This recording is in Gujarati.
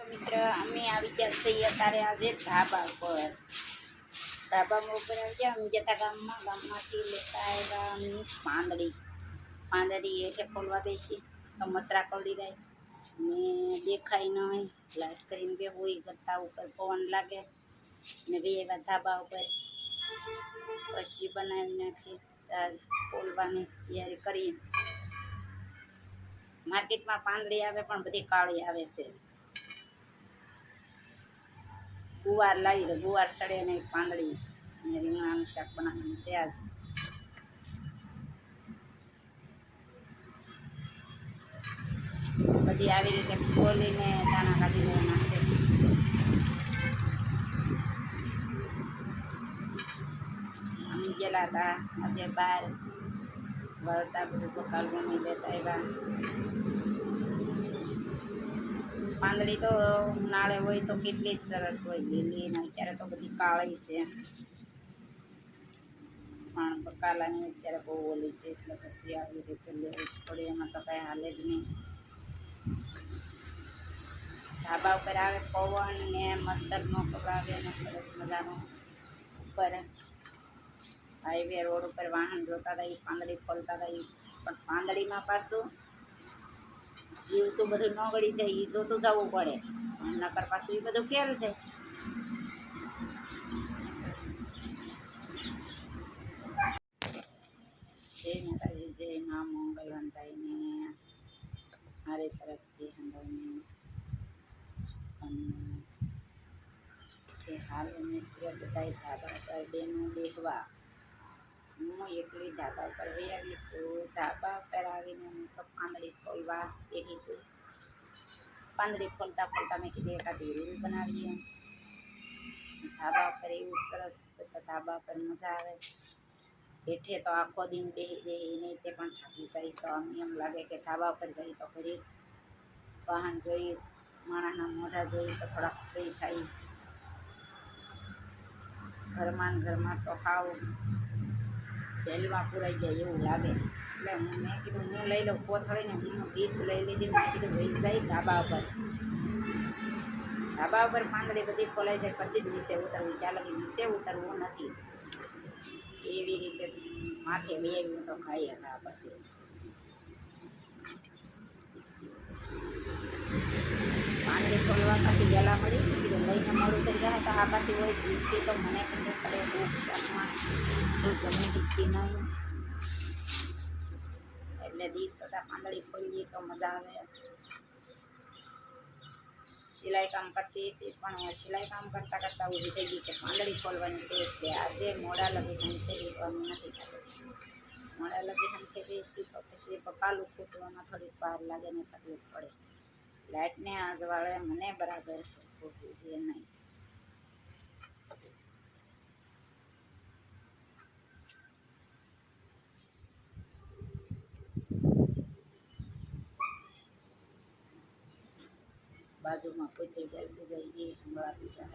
મિત્ર અમે આવી ગયા છીએ અત્યારે આજે ધાબા ઉપર આવી ગયા. અમે જતા ગામમાંથી લેતા આવ્યા અમે પાંદડી હેઠે ખોલવા બેસી તો મસરા કરી દીધા ને દેખાય નહીં લાઈટ કરીને બે હોય ગત્તા ઉપર પવન લાગે ને બે એવા ધાબા ઉપર પછી બનાવી નાખી ખોલવાની તૈયારી કરી. માર્કેટમાં પાંદડી આવે પણ બધી કાળી આવે છે. ગુવાર લાવી તો ગુવાર સડે નહીં, પાંદડી ને રીંગણાનું શાક બનાવવાનું છે આજે. બધી આવી રીતે ખોલીને દાણા કાઢી દેવાના છે. અમે ગયેલા હતા આજે બહાર વળતા બધું પકાલવું નહીં લેતા આવ્યા. પાંદડી તો ઉનાળે હોય તો કેટલી સરસ હોય લીલી, ને અત્યારે તો બધી કાળી છે પણ બકાલાની અત્યારે બહુ ઓલી છે એટલે પછી આવી રીતે લેવું જ પડે. એમાં તો કાંઈ હાલે જ નહીં. ધાબા ઉપર આવે પવન ને મચ્છરનો કવડાવે અને સરસ મજાનો ઉપર હાઈવે રોડ ઉપર વાહન જોતા હતા એ પાંદડી ખોલતા હતા. એ પણ પાંદડીમાં પાછું જીવ તો બધું ન ગળી જાય એ જોતું જવું પડે, નકર પાછું એ બધું કેલ છે. જય માતાજી, જય મા મંગલવંતાઈને મારી તરફથી હંધાઈને કે હાલ મિત્ર બધાય ધાબા પર બેનું બેહવા. હું એકલી ધાબા પર વહી આવીશું. ધાબા પર આવીને હું તો પાંદડી ખોલવા બેઠીશું. પાંદડી ખોલતા ખોલતા મેં કીધું એકાદી રીલ બનાવીએ. ધાબા પર એવું સરસ ધાબા પર મજા આવે. હેઠે તો આખો દિન બેહી નહીં તે પણ થાકી જાય. તો અમને એમ લાગે કે ધાબા પર જઈએ તો ઘડી વાહન જોઈ, માણસના મોઢા જોઈ તો થોડાક ફ્રી થાય. ઘરમાં તો હાવ જેલમાં પુરાઈ જાય એવું લાગે. એટલે મેં કીધું હું લઈ લઉં કોથળીને હું ડીશ લઈ લીધી. મેં કીધું વહી જાય ધાબા ઉપર. ધાબા ઉપર પાંદડી બધી ખોલાઈ જાય પછી જ નીચે ઉતરવું. ત્યાં લગી નીચે ઉતરવું નથી. એવી રીતે માથે બેવું તો ખાઈ હતા. પછી પાંદડી ખોલવા પછી ગેલા મળી કીધું લઈને મોડું કરી ગયા તો આ પાછી હોય જીવતી તો મને પછી સડે ભૂખ શાકમાં તો જમી જીતતી નહીં. એટલે દિવસ હતા પાંદડી ખોલીએ તો મજા આવે. સિલાઈ કામ કરતી હતી પણ સિલાઈ કામ કરતાં કરતાં ઊભી થઈ ગઈ કે પાંદડી ખોલવાની છે. એટલે આજે મોડા લગી હંચે બેસવાનું નથી થતું. મોડા લગી હંચે બેસી તો પછી પકાલું ફૂટવામાં થોડીક વાર લાગે ને તકલીફ પડે. લાઇટને આજવાળે મને બરાબર ફૂટવું છે નહીં. બાજુમાં કોઈ જલ્દી જઈએ હમણાં પીસા